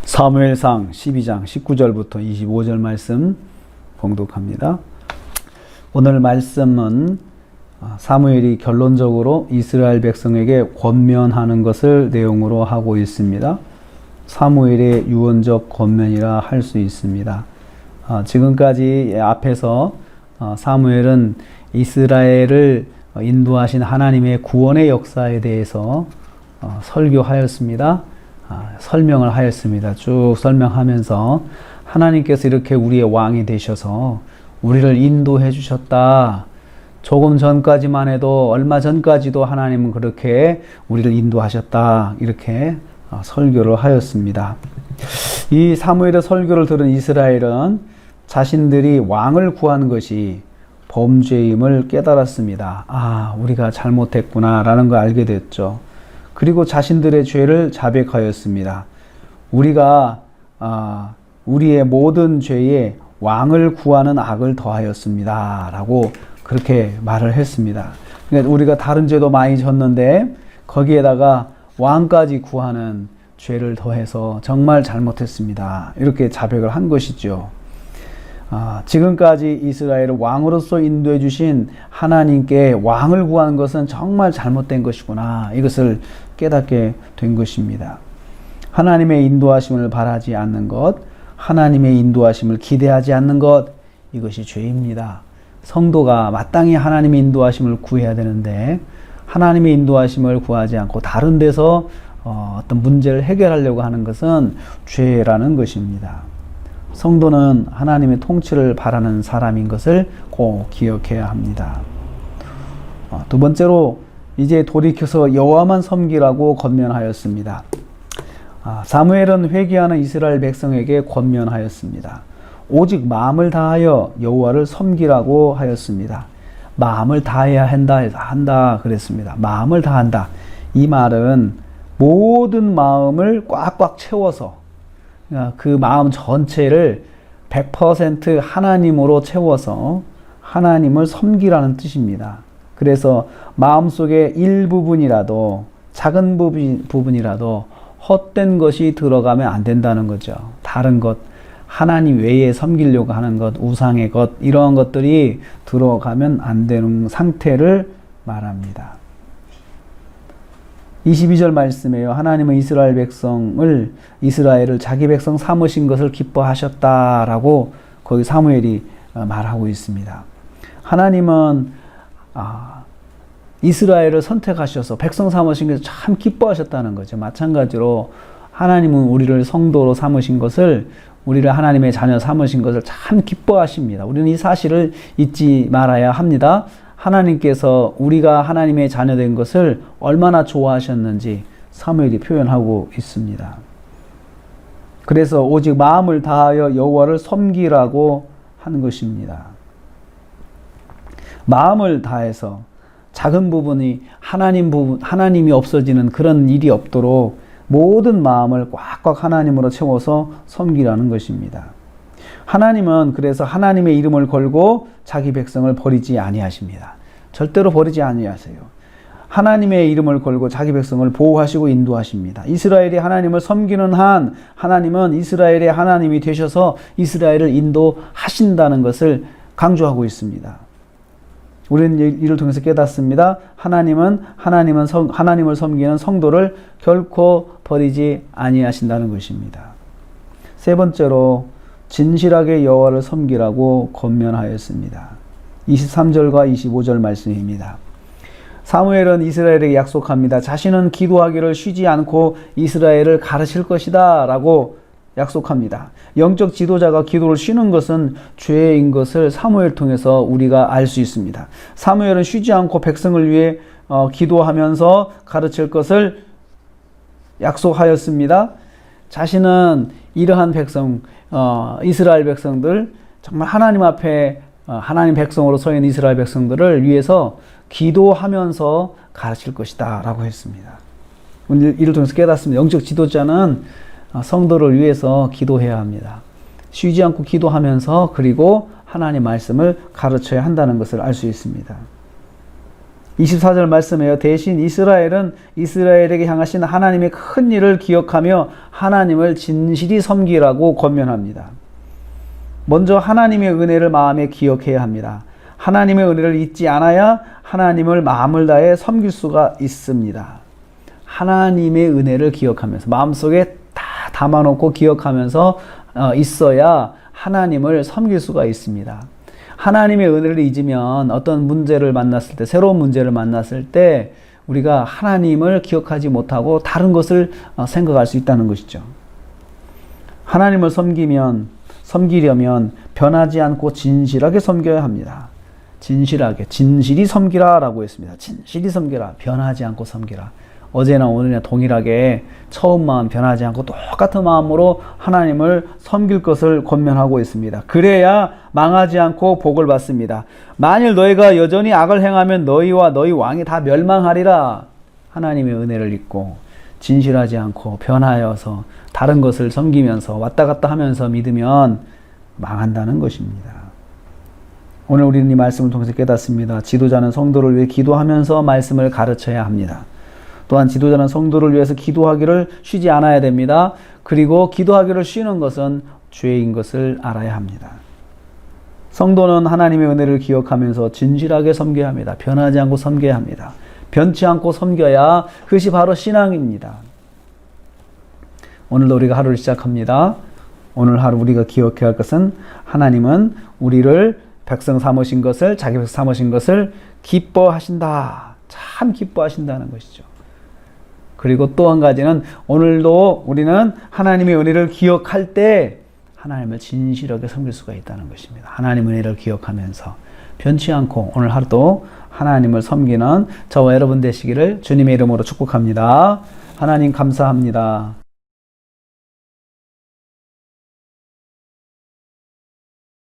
사무엘상 12장 19절부터 25절 말씀 봉독합니다. 오늘 말씀은 사무엘이 결론적으로 이스라엘 백성에게 권면하는 것을 내용으로 하고 있습니다. 사무엘의 유언적 권면이라 할 수 있습니다. 지금까지 앞에서 사무엘은 이스라엘을 인도하신 하나님의 구원의 역사에 대해서 설교하였습니다. 설명을 하였습니다. 쭉 설명하면서 하나님께서 이렇게 우리의 왕이 되셔서 우리를 인도해 주셨다. 조금 전까지만 해도 얼마 전까지도 하나님은 그렇게 우리를 인도하셨다. 이렇게 설교를 하였습니다. 이 사무엘의 설교를 들은 이스라엘은 자신들이 왕을 구한 것이 범죄임을 깨달았습니다. 우리가 잘못했구나 라는 걸 알게 됐죠. 그리고 자신들의 죄를 자백하였습니다. 우리가 우리의 모든 죄에 왕을 구하는 악을 더하였습니다 라고 그렇게 말을 했습니다. 그러니까 우리가 다른 죄도 많이 졌는데 거기에다가 왕까지 구하는 죄를 더해서 정말 잘못했습니다. 이렇게 자백을 한 것이죠. 지금까지 이스라엘을 왕으로서 인도해 주신 하나님께 왕을 구하는 것은 정말 잘못된 것이구나. 이것을 깨닫게 된 것입니다. 하나님의 인도하심을 바라지 않는 것, 하나님의 인도하심을 기대하지 않는 것, 이것이 죄입니다. 성도가 마땅히 하나님의 인도하심을 구해야 되는데 하나님의 인도하심을 구하지 않고 다른 데서 어떤 문제를 해결하려고 하는 것은 죄라는 것입니다. 성도는 하나님의 통치를 바라는 사람인 것을 꼭 기억해야 합니다. 두 번째로 이제 돌이켜서 여호와만 섬기라고 권면하였습니다. 사무엘은 회개하는 이스라엘 백성에게 권면하였습니다. 오직 마음을 다하여 여호와를 섬기라고 하였습니다. 마음을 다해야 한다 그랬습니다. 마음을 다한다. 이 말은 모든 마음을 꽉꽉 채워서 그 마음 전체를 100% 하나님으로 채워서 하나님을 섬기라는 뜻입니다. 그래서 마음속에 일부분이라도 작은 부분이라도 헛된 것이 들어가면 안 된다는 거죠. 다른 것, 하나님 외에 섬기려고 하는 것, 우상의 것, 이러한 것들이 들어가면 안 되는 상태를 말합니다. 22절 말씀에요. 하나님은 이스라엘을 자기 백성 삼으신 것을 기뻐하셨다라고 거기 사무엘이 말하고 있습니다. 하나님은 이스라엘을 선택하셔서 백성 삼으신 것을 참 기뻐하셨다는 거죠. 마찬가지로 하나님은 우리를 성도로 삼으신 것을, 우리를 하나님의 자녀 삼으신 것을 참 기뻐하십니다. 우리는 이 사실을 잊지 말아야 합니다. 하나님께서 우리가 하나님의 자녀된 것을 얼마나 좋아하셨는지 사무엘이 표현하고 있습니다. 그래서 오직 마음을 다하여 여호와를 섬기라고 하는 것입니다. 마음을 다해서 작은 부분이 하나님이 없어지는 그런 일이 없도록 모든 마음을 꽉꽉 하나님으로 채워서 섬기라는 것입니다. 하나님은 그래서 하나님의 이름을 걸고 자기 백성을 버리지 아니하십니다. 절대로 버리지 아니하세요. 하나님의 이름을 걸고 자기 백성을 보호하시고 인도하십니다. 이스라엘이 하나님을 섬기는 한 하나님은 이스라엘의 하나님이 되셔서 이스라엘을 인도하신다는 것을 강조하고 있습니다. 우리는 이를 통해서 깨닫습니다. 하나님을 섬기는 성도를 결코 버리지 아니하신다는 것입니다. 세 번째로 진실하게 여호와를 섬기라고 권면하였습니다. 23절과 25절 말씀입니다. 사무엘은 이스라엘에게 약속합니다. 자신은 기도하기를 쉬지 않고 이스라엘을 가르칠 것이다 라고 약속합니다. 영적 지도자가 기도를 쉬는 것은 죄인 것을 사무엘 통해서 우리가 알 수 있습니다. 사무엘은 쉬지 않고 백성을 위해 기도하면서 가르칠 것을 약속하였습니다. 자신은 이러한 백성, 이스라엘 백성들, 정말 하나님 앞에 하나님 백성으로 서 있는 이스라엘 백성들을 위해서 기도하면서 가르칠 것이다 라고 했습니다. 이를 통해서 깨닫습니다. 영적 지도자는 성도를 위해서 기도해야 합니다. 쉬지 않고 기도하면서 그리고 하나님 말씀을 가르쳐야 한다는 것을 알 수 있습니다. 24절 말씀에요. 대신 이스라엘은 이스라엘에게 향하신 하나님의 큰 일을 기억하며 하나님을 진실히 섬기라고 권면합니다. 먼저 하나님의 은혜를 마음에 기억해야 합니다. 하나님의 은혜를 잊지 않아야 하나님을 마음을 다해 섬길 수가 있습니다. 하나님의 은혜를 기억하면서 마음속에 다 담아놓고 기억하면서 있어야 하나님을 섬길 수가 있습니다. 하나님의 은혜를 잊으면 어떤 문제를 만났을 때, 새로운 문제를 만났을 때 우리가 하나님을 기억하지 못하고 다른 것을 생각할 수 있다는 것이죠. 하나님을 섬기려면 변하지 않고 진실하게 섬겨야 합니다. 진실히 섬기라 라고 했습니다. 진실히 섬기라. 변하지 않고 섬기라. 어제나 오늘이나 동일하게 처음 마음 변하지 않고 똑같은 마음으로 하나님을 섬길 것을 권면하고 있습니다. 그래야 망하지 않고 복을 받습니다. 만일 너희가 여전히 악을 행하면 너희와 너희 왕이 다 멸망하리라. 하나님의 은혜를 잊고 진실하지 않고 변하여서 다른 것을 섬기면서 왔다 갔다 하면서 믿으면 망한다는 것입니다. 오늘 우리는 이 말씀을 통해서 깨닫습니다. 지도자는 성도를 위해 기도하면서 말씀을 가르쳐야 합니다. 또한 지도자는 성도를 위해서 기도하기를 쉬지 않아야 됩니다. 그리고 기도하기를 쉬는 것은 죄인 것을 알아야 합니다. 성도는 하나님의 은혜를 기억하면서 진실하게 섬겨야 합니다. 변하지 않고 섬겨야 합니다. 변치 않고 섬겨야 그것이 바로 신앙입니다. 오늘도 우리가 하루를 시작합니다. 오늘 하루 우리가 기억해야 할 것은 하나님은 우리를 백성 삼으신 것을, 자기 백성 삼으신 것을 기뻐하신다. 참 기뻐하신다는 것이죠. 그리고 또 한 가지는 오늘도 우리는 하나님의 은혜를 기억할 때 하나님을 진실하게 섬길 수가 있다는 것입니다. 하나님의 은혜를 기억하면서 변치 않고 오늘 하루도 하나님을 섬기는 저와 여러분 되시기를 주님의 이름으로 축복합니다. 하나님 감사합니다.